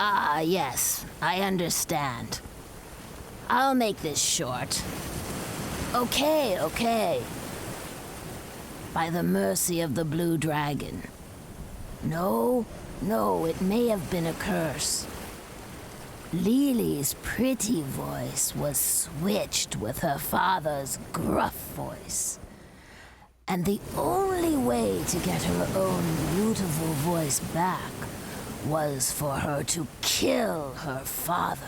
Ah, yes, I understand. I'll make this short. Okay. By the mercy of the blue dragon. No, it may have been a curse. Lily's pretty voice was switched with her father's gruff voice. And the only way to get her own beautiful voice back was for her to kill her father.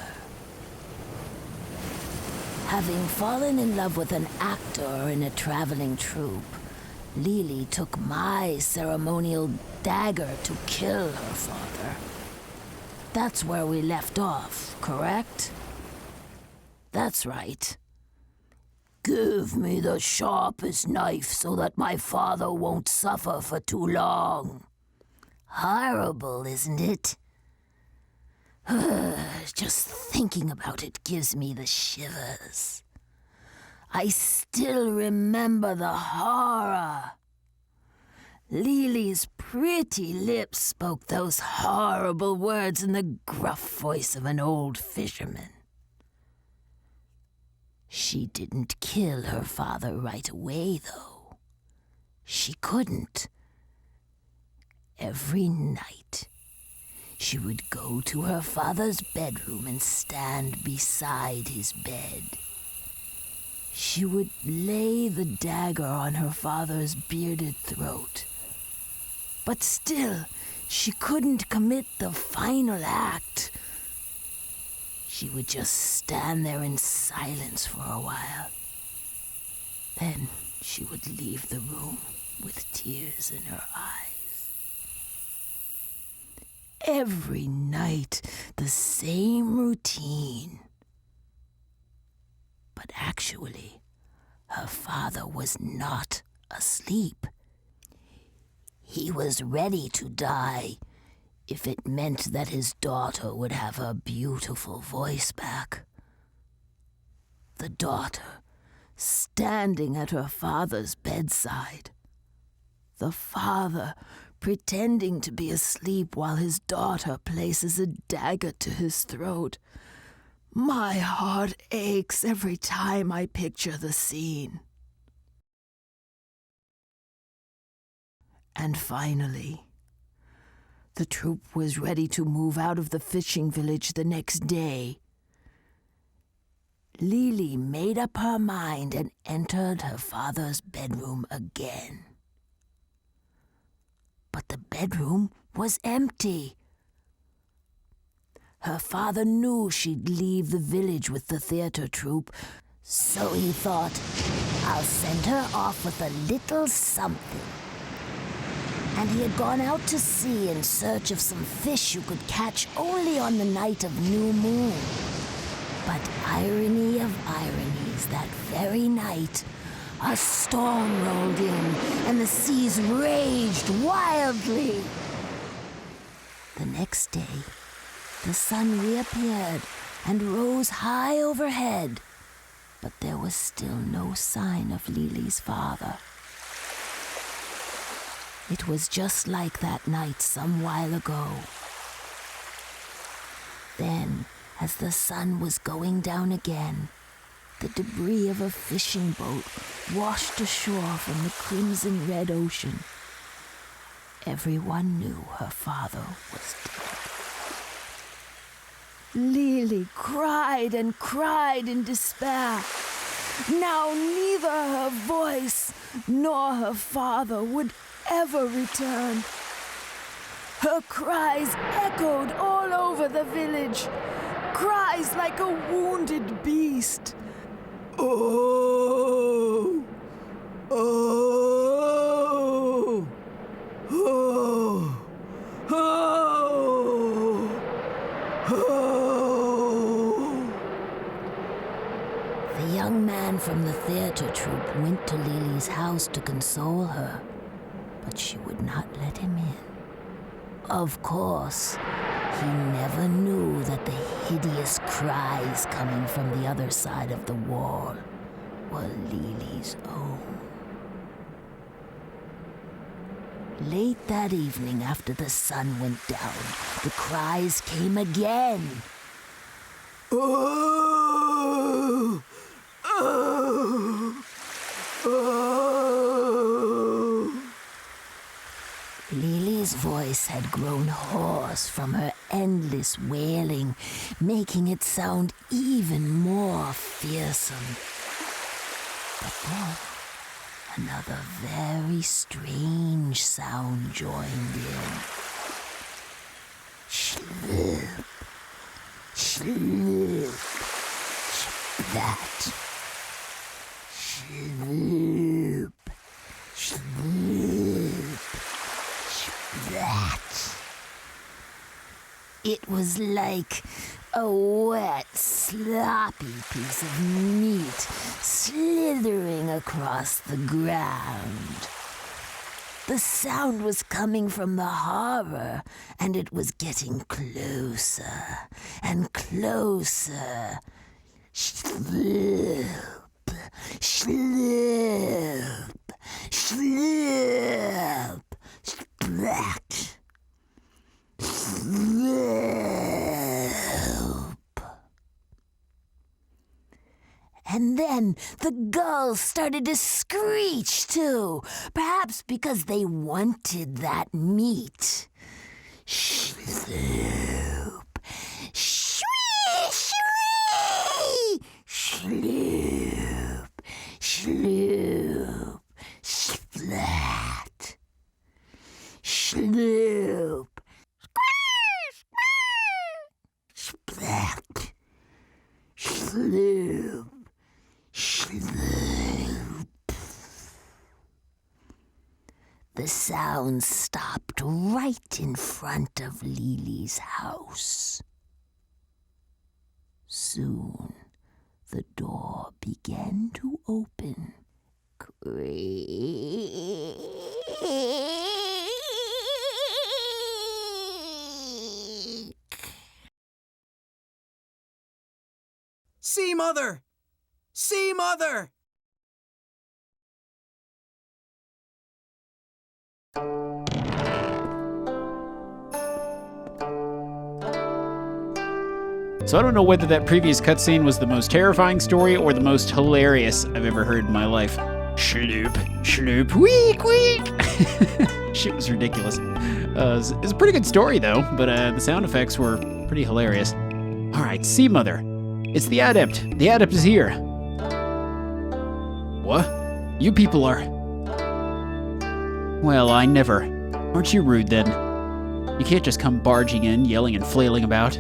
Having fallen in love with an actor in a traveling troupe, Lily took my ceremonial dagger to kill her father. That's where we left off, correct? That's right. Give me the sharpest knife so that my father won't suffer for too long. Horrible, isn't it? Just thinking about it gives me the shivers. I still remember the horror. Lily's pretty lips spoke those horrible words in the gruff voice of an old fisherman. She didn't kill her father right away, though. She couldn't. Every night, she would go to her father's bedroom and stand beside his bed. She would lay the dagger on her father's bearded throat. But still, she couldn't commit the final act. She would just stand there in silence for a while. Then she would leave the room with tears in her eyes. Every night, the same routine. But actually, her father was not asleep. He was ready to die if it meant that his daughter would have her beautiful voice back. The daughter, standing at her father's bedside. The father, pretending to be asleep while his daughter places a dagger to his throat. My heart aches every time I picture the scene. And finally, the troupe was ready to move out of the fishing village the next day. Lily made up her mind and entered her father's bedroom again. But the bedroom was empty. Her father knew she'd leave the village with the theater troupe, so he thought, I'll send her off with a little something. And he had gone out to sea in search of some fish you could catch only on the night of new moon. But irony of ironies, that very night, a storm rolled in and the seas raged wildly. The next day, the sun reappeared and rose high overhead, but there was still no sign of Lily's father. It was just like that night some while ago. Then, as the sun was going down again, the debris of a fishing boat washed ashore from the crimson red ocean. Everyone knew her father was dead. Lily cried and cried in despair. Now neither her voice nor her father would ever return. Her cries echoed all over the village, cries like a wounded beast. Oh! Oh! Oh! Oh! Oh! The young man from the theater troupe went to Lily's house to console her, but she would not let him in. Of course, he never knew that the hideous cries coming from the other side of the wall were Lily's own. Late that evening, after the sun went down, the cries came again. Oh! Oh! Oh! Lily's voice had grown hoarse from her endless wailing, making it sound even more fearsome. But then, another very strange sound joined in. Slurp, slurp, splat. Slurp, slurp, splat. It was like a wet, sloppy piece of meat slithering across the ground. The sound was coming from the harbor, and it was getting closer and closer. Slurp, slurp, slurp, splat. And then the gulls started to screech too, perhaps because they wanted that meat. Sloop, shwee, shwee, sloop, sloop, splat, sloop. Splat, sloop, sloop. The sound stopped right in front of Lily's house. Soon, the door began to open. See, Mother! See, Mother! So I don't know whether that previous cutscene was the most terrifying story or the most hilarious I've ever heard in my life. Shloop, shloop, week, week. Shit was ridiculous. It's a pretty good story though, but the sound effects were pretty hilarious. All right, Sea Mother. It's the Adept. The Adept is here. What? You people are... Well, I never. Aren't you rude then? You can't just come barging in, yelling and flailing about.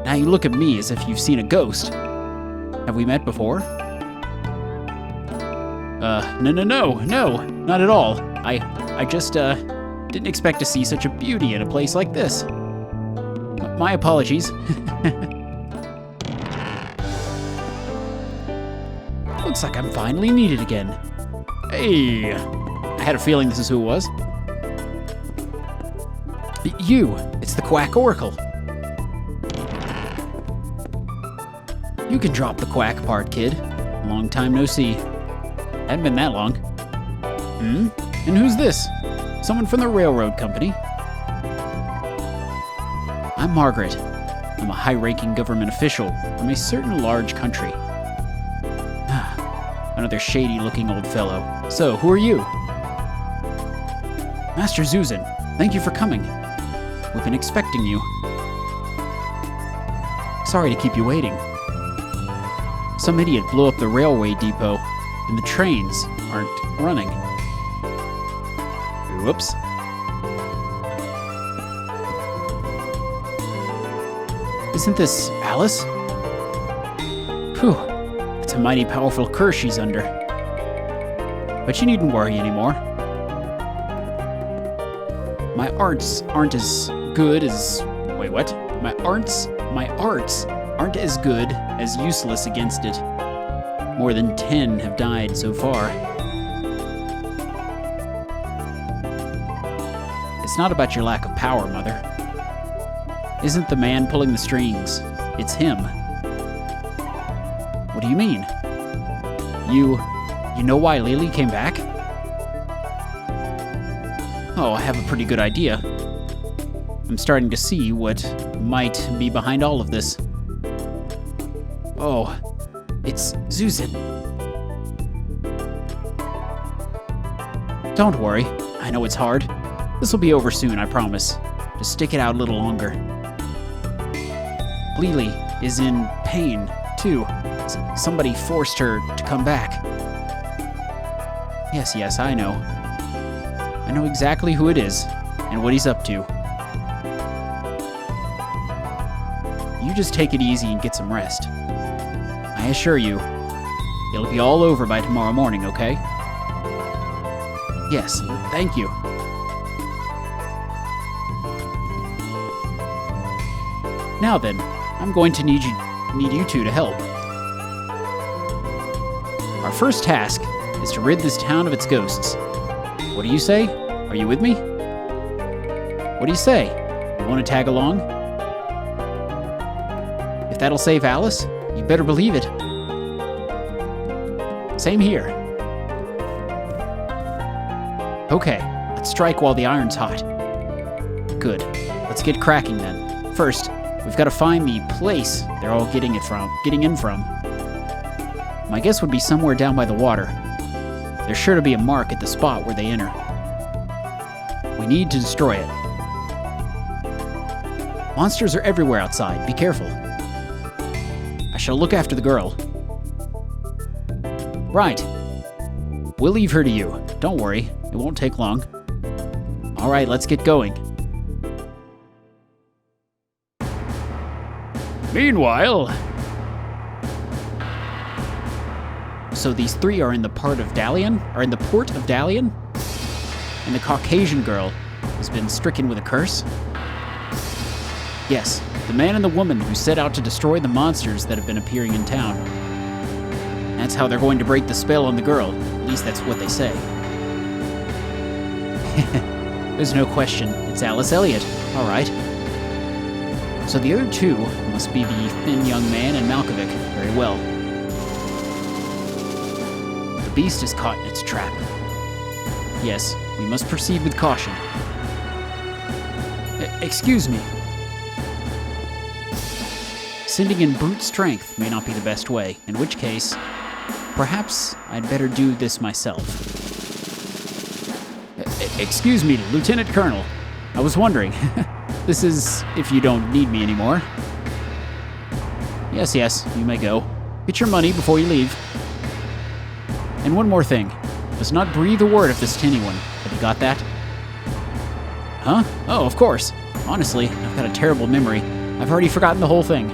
Now you look at me as if you've seen a ghost. Have we met before? No, not at all. I just, didn't expect to see such a beauty in a place like this. My apologies. Looks like I'm finally needed again. Hey, I had a feeling this is who it was. You, it's the Quack Oracle. You can drop the quack part, kid. Long time no see. Hadn't been that long. And who's this? Someone from the railroad company? I'm Margaret. I'm a high-ranking government official from a certain large country. Another shady-looking old fellow. So, who are you? Master Zuzan, thank you for coming. We've been expecting you. Sorry to keep you waiting. Some idiot blew up the railway depot, and the trains aren't running. Whoops. Isn't this Alice? Whew, it's a mighty powerful curse she's under. But you needn't worry anymore. My arts aren't as good as... Wait, what? My arts aren't as good as useless against it. More than 10 have died so far. It's not about your lack of power, Mother. Isn't the man pulling the strings. It's him. What do you mean? You know why Lily came back? Oh, I have a pretty good idea. I'm starting to see what might be behind all of this. Oh, it's Zuzin. Don't worry. I know it's hard. This will be over soon, I promise. Just stick it out a little longer. Lily is in pain, too. Somebody forced her to come back. Yes, I know. I know exactly who it is and what he's up to. You just take it easy and get some rest. I assure you, it'll be all over by tomorrow morning, okay? Yes, thank you. Now then, I'm going to need you two to help. Our first task is to rid this town of its ghosts. What do you say? Are you with me? What do you say? You want to tag along? If that'll save Alice, you better believe it. Same here. Okay, let's strike while the iron's hot. Good. Let's get cracking then. First, we've got to find the place they're all getting in from. My guess would be somewhere down by the water. There's sure to be a mark at the spot where they enter. We need to destroy it. Monsters are everywhere outside. Be careful. I shall look after the girl. Right. We'll leave her to you. Don't worry. It won't take long. All right, let's get going. Meanwhile... So these three are in the port of Dalian? And the Caucasian girl has been stricken with a curse? Yes, the man and the woman who set out to destroy the monsters that have been appearing in town. That's how they're going to break the spell on the girl. At least that's what they say. There's no question. It's Alice Elliott. All right. So the other two must be the thin young man and Malkovich. Very well. The beast is caught in its trap. Yes, we must proceed with caution. Excuse me. Sending in brute strength may not be the best way, in which case, perhaps I'd better do this myself. Excuse me, Lieutenant Colonel. I was wondering. This is if you don't need me anymore. Yes, you may go. Get your money before you leave. And one more thing. Does not breathe a word of this to anyone. Have you got that? Huh? Oh, of course. Honestly, I've got a terrible memory. I've already forgotten the whole thing.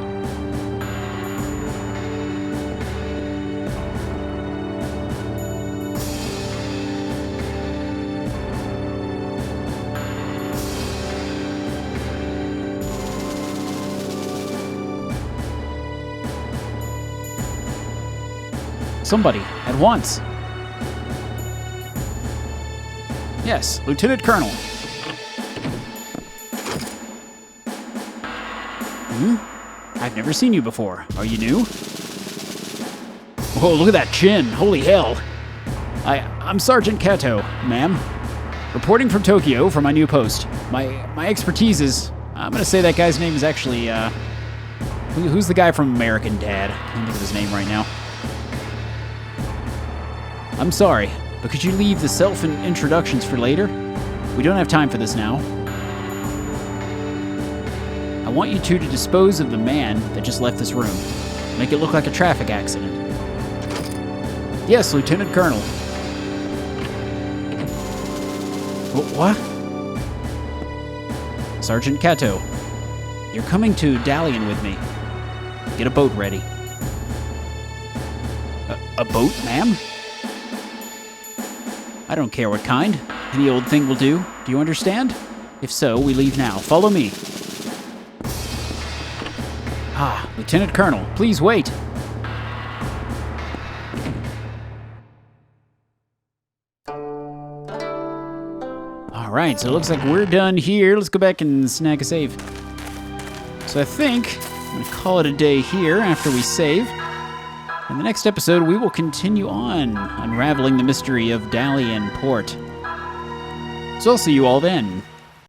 Somebody, at once. Yes, Lieutenant Colonel. I've never seen you before. Are you new? Whoa, look at that chin. Holy hell. I'm Sergeant Kato, ma'am. Reporting from Tokyo for my new post. My expertise is... I'm gonna say that guy's name is actually, who's the guy from American Dad? I can't think of his name right now. I'm sorry, but could you leave the self-introductions for later? We don't have time for this now. I want you two to dispose of the man that just left this room. Make it look like a traffic accident. Yes, Lieutenant Colonel. What? Sergeant Kato, you're coming to Dalian with me. Get a boat ready. A boat, ma'am? I don't care what kind. Any old thing will do. Do you understand? If so, we leave now. Follow me. Lieutenant Colonel, please wait. All right, so it looks like we're done here. Let's go back and snag a save. So I think I'm going to call it a day here after we save. In the next episode, we will continue on unraveling the mystery of Dalian Port. So I'll see you all then.